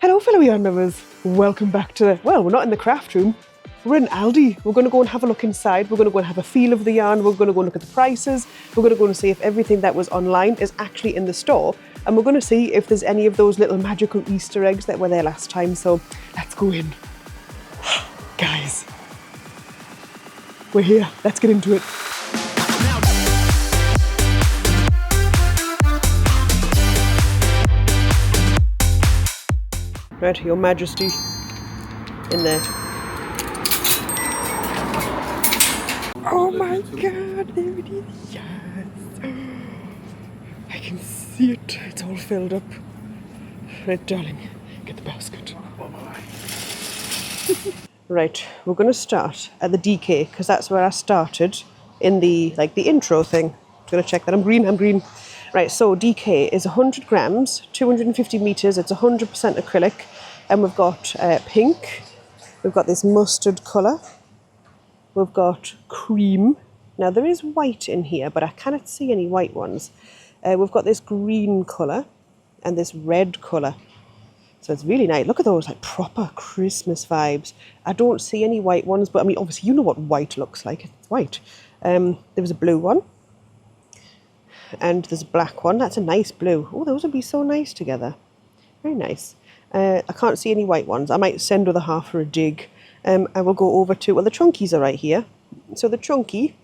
Hello fellow yarn lovers, welcome back to well, we're not in the craft room, we're in Aldi. We're going to go and have a look inside, we're going to go and have a feel of the yarn, we're going to go and look at the prices, we're going to go and see if everything that was online is actually in the store, and we're going to see if there's any of those little magical Easter eggs that were there last time, so let's go in. Guys, we're here, let's get into it. Right, Your Majesty, in there. Oh my God, there it is, yes. I can see it, it's all filled up. Right, darling, get the basket. Right, we're going to start at the DK, because that's where I started in the, the intro thing. I'm going to check that, I'm green. Right, so DK is 100 grams, 250 meters, it's 100% acrylic, and we've got pink, we've got this mustard colour, we've got cream. Now there is white in here, but I cannot see any white ones. We've got this green colour and this red colour. So it's really nice. Look at those, like proper Christmas vibes. I don't see any white ones, but I mean, obviously you know what white looks like, it's white. There was a blue one. And there's a black one. That's a nice blue. Oh, those would be so nice together. Very nice. I can't see any white ones. I might send other half for a dig. I will go over to, well, the chunkies are right here. So the chunky,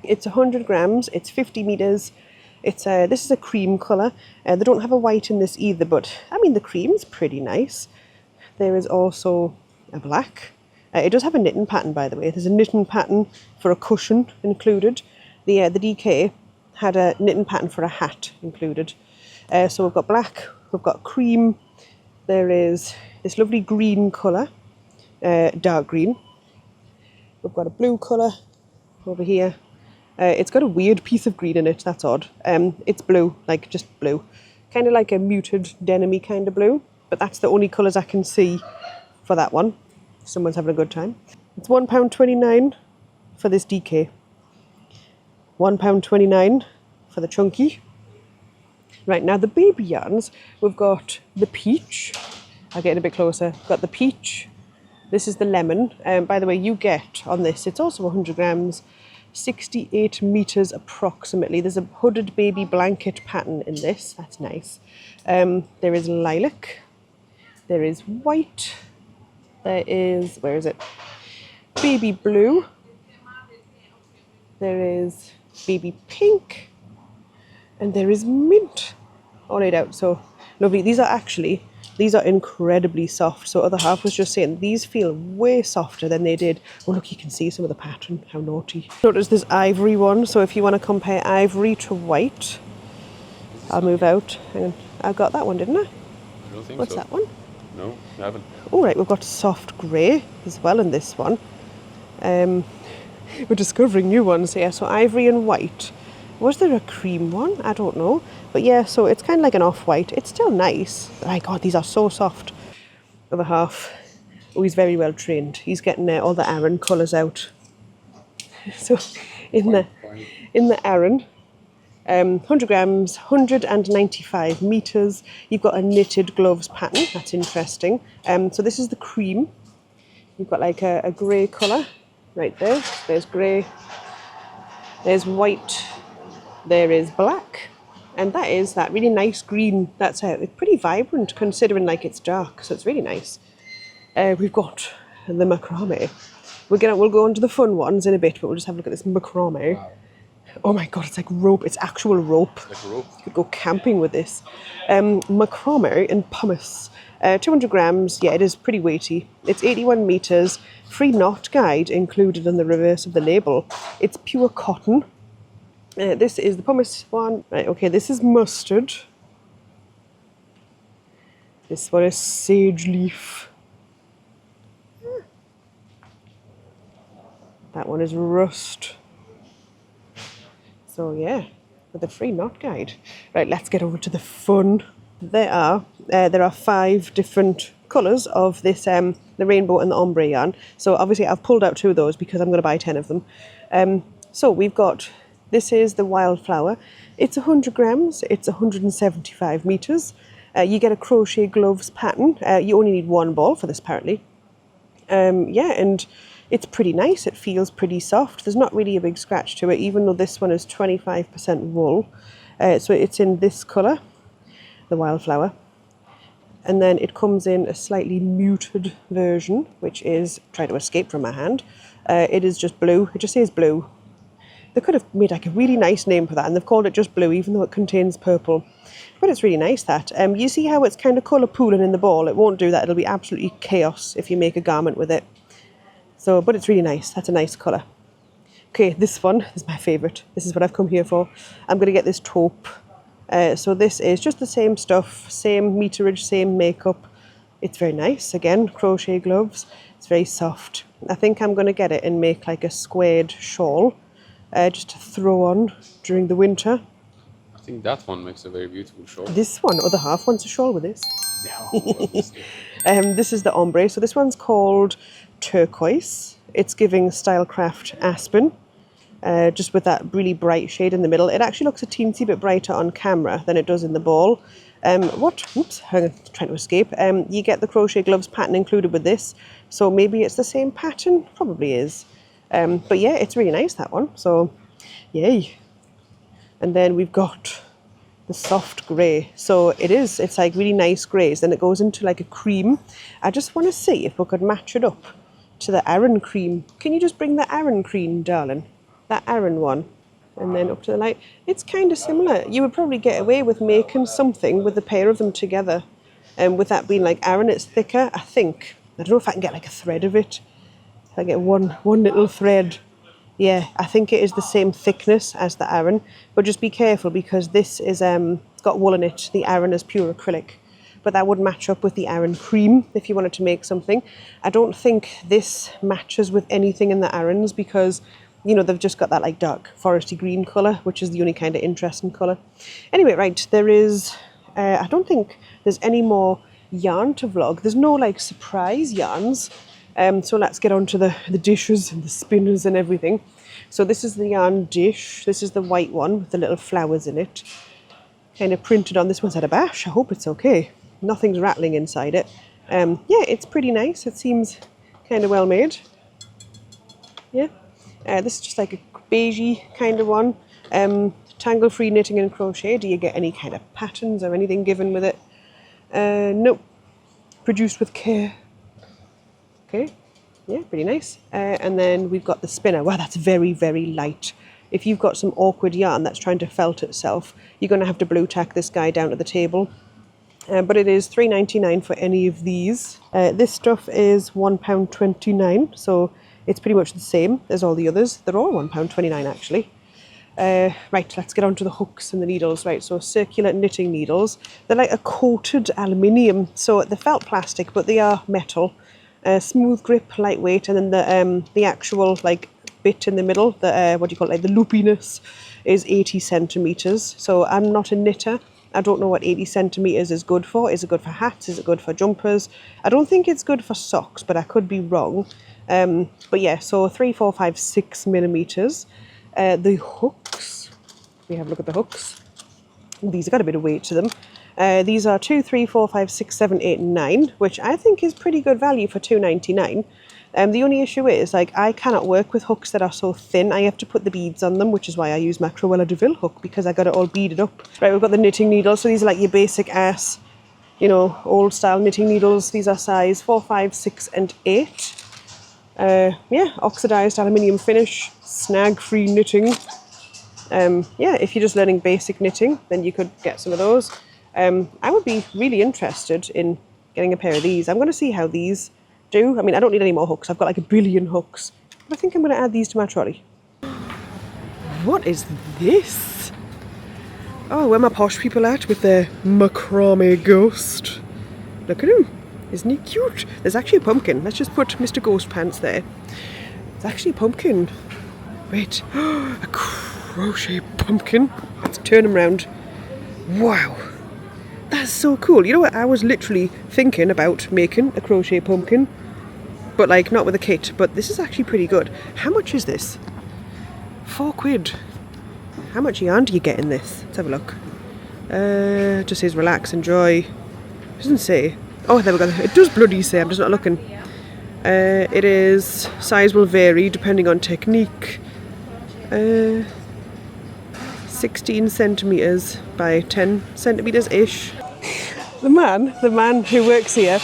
it's 100 grams. It's 50 meters. It's this is a cream colour. They don't have a white in this either, but I mean the cream's pretty nice. There is also a black. It does have a knitting pattern, by the way. There's a knitting pattern for a cushion included. The DK had a knitting pattern for a hat included. So we've got black, we've got cream, there is this lovely green colour, dark green. We've got a blue colour over here. It's got a weird piece of green in it, that's odd. It's blue, like just blue. Kind of like a muted denim-y kind of blue, but that's the only colours I can see for that one. Someone's having a good time. It's £1.29 for this DK. £1.29 for the chunky. Right, now the baby yarns, we've got the peach. I'll get it a bit closer. We've got the peach. This is the lemon. By the way, you get on this, it's also 100 grams, 68 meters approximately. There's a hooded baby blanket pattern in this. That's nice. There is lilac. There is white. There is, where is it? Baby blue. There is baby pink, and there is mint all laid out. So lovely. These are incredibly soft. So other half was just saying these feel way softer than they did. Oh look, you can see some of the pattern, how naughty. Notice this ivory one, so if you want to compare ivory to white, I'll move out. Hang on. I got that one, didn't I? I don't think What's so. that one? No, you haven't. All right, we've got soft grey as well in this one. We're discovering new ones here. So ivory and white. Was there a cream one? I don't know. But yeah, so it's kind of like an off-white. It's still nice. My God, these are so soft. Other half. Oh, he's very well trained. He's getting all the Aran colours out. So in the Aran, 100 grams, 195 meters. You've got a knitted gloves pattern. That's interesting. So this is the cream. You've got like a grey colour right there. There's grey. There's white. There is black. And that is that really nice green. That's it's pretty vibrant considering like it's dark. So it's really nice. We've got the macrame. We'll go on to the fun ones in a bit, but we'll just have a look at this macrame. Wow. Oh my God, it's like rope. It's actual rope. Like rope. You could go camping with this. Macrame in pumice. 200 grams. Yeah, it is pretty weighty. It's 81 meters. Free knot guide included on the reverse of the label. It's pure cotton. This is the pumice one. Right, okay, this is mustard. This one is sage leaf. That one is rust. So yeah, with the free knot guide. Right, let's get over to the fun. There are 5 different colours of this, the rainbow and the ombre yarn. So obviously I've pulled out 2 of those because I'm going to buy 10 of them. So we've got, this is the wildflower. It's 100 grams, it's 175 meters. You get a crochet gloves pattern. You only need one ball for this apparently. Yeah, and it's pretty nice. It feels pretty soft. There's not really a big scratch to it, even though this one is 25% wool. So it's in this colour, the wildflower. And then it comes in a slightly muted version, which is trying to escape from my hand. It is just blue. It just says blue. They could have made like a really nice name for that, and they've called it just blue, even though it contains purple. But it's really nice that. You see how it's kind of colour pooling in the ball? It won't do that. It'll be absolutely chaos if you make a garment with it. So, but it's really nice. That's a nice colour. Okay, this one is my favourite. This is what I've come here for. I'm going to get this taupe. So this is just the same stuff, same meterage, same makeup. It's very nice. Again, crochet gloves. It's very soft. I think I'm going to get it and make like a squared shawl just to throw on during the winter. I think that one makes a very beautiful shawl. This one, other half wants a shawl with this. No, This is the ombre. So this one's called turquoise. It's giving Stylecraft Aspen. Just with that really bright shade in the middle. It actually looks a teensy bit brighter on camera than it does in the ball. Oops, I'm trying to escape. You get the crochet gloves pattern included with this. So maybe it's the same pattern. Probably is. But yeah, it's really nice, that one. So, yay. And then we've got the soft grey. So it's like really nice greys. Then it goes into like a cream. I just want to see if we could match it up to the Aran cream. Can you just bring the Aran cream, darling? That Aran one. And then up to the light. It's kind of similar. You would probably get away with making something with the pair of them together. And with that being like Aran, it's thicker, I think. I don't know if I can get like a thread of it. If I get one little thread. Yeah, I think it is the same thickness as the Aran. But just be careful because this is got wool in it. The Aran is pure acrylic. But that would match up with the Aran cream if you wanted to make something. I don't think this matches with anything in the Arans because, you know, they've just got that like dark foresty green colour, which is the only kind of interesting colour. Anyway, right, there is, I don't think there's any more yarn to vlog. There's no like surprise yarns. So let's get on to the dishes and the spinners and everything. So this is the yarn dish. This is the white one with the little flowers in it. Kind of printed on. This one's had a bash. I hope it's okay. Nothing's rattling inside it. Yeah, it's pretty nice. It seems kind of well made. Yeah. This is just like a beigey kind of one. Tangle-free knitting and crochet. Do you get any kind of patterns or anything given with it? Nope. Produced with care. Okay. Yeah, pretty nice. And then we've got the spinner. Wow, that's very, very light. If you've got some awkward yarn that's trying to felt itself, you're going to have to blue tack this guy down to the table. But it is $3.99 for any of these. This stuff is £1.29, so it's pretty much the same as all the others. They're all £1.29 actually. Right, let's get on to the hooks and the needles. Right, so circular knitting needles. They're like a coated aluminium, so they're felt plastic, but they are metal. Smooth grip, lightweight, and then the actual like bit in the middle, the what do you call it, like the loopiness, is 80 centimeters. So I'm not a knitter. I don't know what 80 centimeters is good for. Is it good for hats? Is it good for jumpers? I don't think it's good for socks, but I could be wrong. But yeah, so 3, 4, 5, 6 millimeters. The hooks, we have a look at the hooks. These have got a bit of weight to them. These are 2, 3, 4, 5, 6, 7, 8, 9, which I think is pretty good value for $2.99. The only issue is, like, I cannot work with hooks that are so thin. I have to put the beads on them, which is why I use my Cruella de Vil hook, because I got it all beaded up. Right, we've got the knitting needles. So these are like your basic ass, you know, old style knitting needles. These are size 4, 5, 6, and 8. Yeah, oxidized aluminium finish, snag-free knitting. Yeah, if you're just learning basic knitting, then you could get some of those. I would be really interested in getting a pair of these. I'm going to see how these do. I mean, I don't need any more hooks. I've got like a billion hooks. But I think I'm going to add these to my trolley. What is this? Oh, where my posh people at with their macrame ghost? Look at him. Isn't he cute? There's actually a pumpkin. Let's just put Mr. Ghost Pants there. It's actually a pumpkin. Wait. A crochet pumpkin. Let's turn him round. Wow. That's so cool. You know what? I was literally thinking about making a crochet pumpkin, but like not with a kit. But this is actually pretty good. How much is this? £4. How much yarn do you get in this? Let's have a look. Just says relax, enjoy. doesn't say. Oh, there we go. It does bloody say. I'm just not looking. It is, size will vary depending on technique. 16 centimetres by 10 centimetres ish. The man who works here,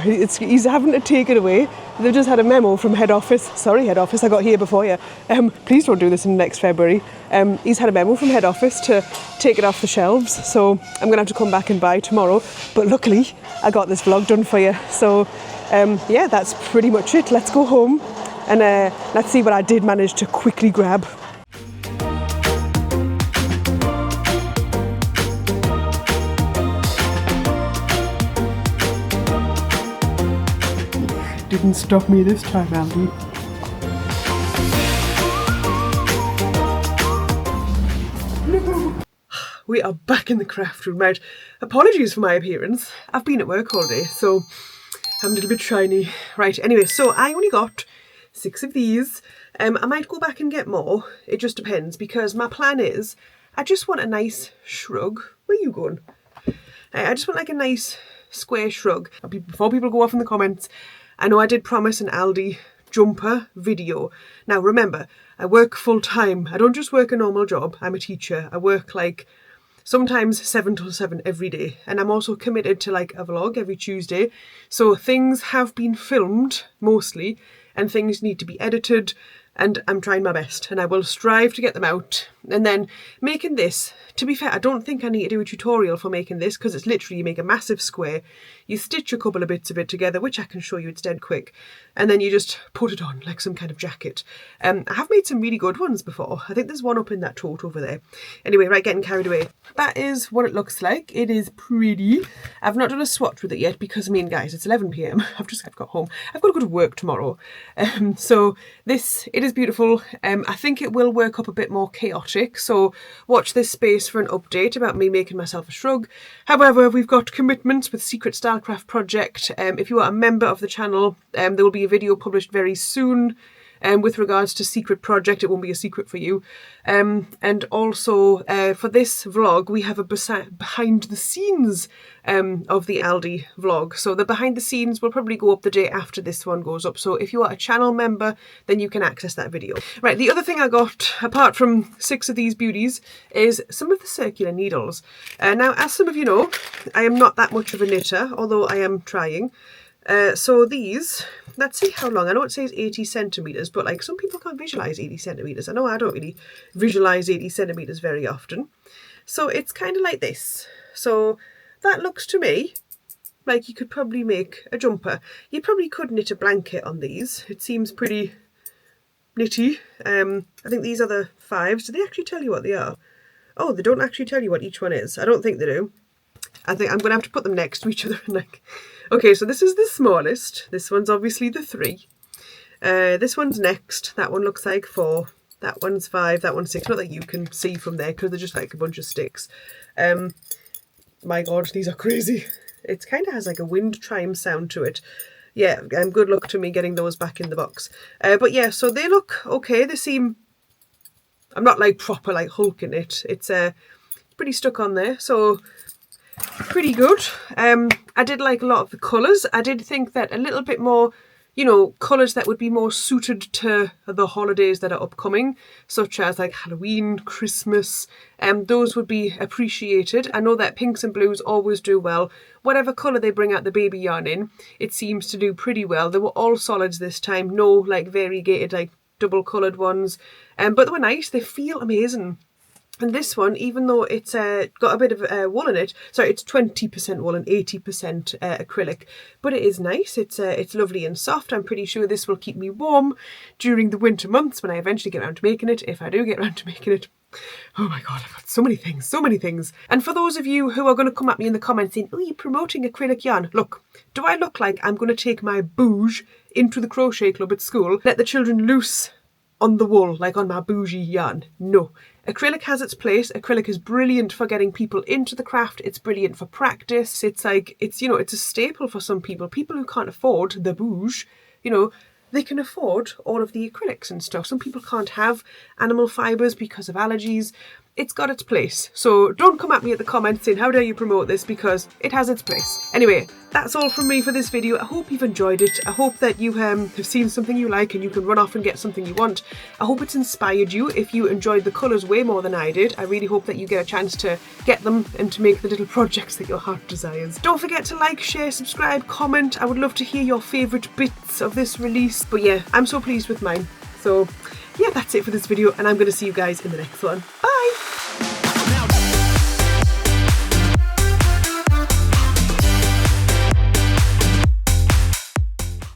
he's having to take it away. They've just had a memo from head office. Sorry, head office, I got here before you. Please don't do this in next February. He's had a memo from head office to take it off the shelves. So I'm going to have to come back and buy tomorrow. But luckily, I got this vlog done for you. So yeah, that's pretty much it. Let's go home and let's see what I did manage to quickly grab. Didn't stop me this time, Aldi. We are back in the craft room. Right, apologies for my appearance. I've been at work all day, so I'm a little bit shiny. Right, anyway, so I only got 6 of these. I might go back and get more. It just depends, because my plan is I just want a nice shrug. Where are you going? I just want like a nice square shrug. Before people go off in the comments, I know I did promise an Aldi jumper video. Now remember, I work full time. I don't just work a normal job. I'm a teacher. I work like sometimes 7 till 7 every day. And I'm also committed to like a vlog every Tuesday. So things have been filmed mostly and things need to be edited. And I'm trying my best and I will strive to get them out. And then making this, to be fair, I don't think I need to do a tutorial for making this, because it's literally you make a massive square, you stitch a couple of bits of it together, which I can show you, it's dead quick, and then you just put it on like some kind of jacket. I have made some really good ones before. I think there's one up in that tote over there. Anyway, right, getting carried away. That is what it looks like. It is pretty. I've not done a swatch with it yet because, I mean, guys, it's 11 p.m. I've got home. I've got to go to work tomorrow. So this, it is beautiful. I think it will work up a bit more chaotic. So watch this space for an update about me making myself a shrug. However, we've got commitments with Secret Stylecraft Project. If you are a member of the channel, there will be a video published very soon. With regards to secret project, it won't be a secret for you. And also for this vlog, we have a behind the scenes of the Aldi vlog. So the behind the scenes will probably go up the day after this one goes up. So if you are a channel member, then you can access that video. Right, the other thing I got, apart from 6 of these beauties, is some of the circular needles. Now, as some of you know, I am not that much of a knitter, although I am trying. So these, let's see how long. I know it says 80 centimetres, but like some people can't visualise 80 centimetres. I know I don't really visualise 80 centimetres very often. So it's kind of like this. So that looks to me like you could probably make a jumper. You probably could knit a blanket on these. It seems pretty knitty. I think these are the 5s. Do they actually tell you what they are? Oh, they don't actually tell you what each one is. I don't think they do. I think I'm going to have to put them next to each other. Like, okay, so this is the smallest. This one's obviously the 3. This one's next. That one looks like 4. That one's 5. That one's 6. Not that you can see from there because they're just like a bunch of sticks. My God, these are crazy. It kind of has like a wind chime sound to it. Yeah, good luck to me getting those back in the box. But yeah, so they look okay. They seem... I'm not like proper like hulking it. It's pretty stuck on there. So... pretty good. I did like a lot of the colours. I did think that a little bit more, you know, colours that would be more suited to the holidays that are upcoming, such as like Halloween, Christmas, those would be appreciated. I know that pinks and blues always do well. Whatever colour they bring out the baby yarn in, it seems to do pretty well. They were all solids this time, no like variegated like double coloured ones, but they were nice. They feel amazing. And this one, even though it's got a bit of wool in it, sorry, it's 20% wool and 80% acrylic, but it is nice. It's lovely and soft. I'm pretty sure this will keep me warm during the winter months when I eventually get around to making it, if I do get around to making it. Oh my God, I've got so many things, so many things. And for those of you who are going to come at me in the comments saying, oh, you're promoting acrylic yarn. Look, do I look like I'm going to take my bouge into the crochet club at school, let the children loose on the wool, like on my bougie yarn? No. Acrylic has its place. Acrylic is brilliant for getting people into the craft. It's brilliant for practice. It's like, you know, it's a staple for some people. People who can't afford the bouge, you know, they can afford all of the acrylics and stuff. Some people can't have animal fibres because of allergies. it's got its place. So don't come at me at the comments saying how dare you promote this, because it has its place. Anyway, that's all from me for this video. I hope you've enjoyed it. I hope that you have seen something you like and you can run off and get something you want. I hope it's inspired you. If you enjoyed the colours way more than I did, I really hope that you get a chance to get them and to make the little projects that your heart desires. Don't forget to like, share, subscribe, comment. I would love to hear your favourite bits of this release. But yeah, I'm so pleased with mine. So yeah, that's it for this video, and I'm going to see you guys in the next one.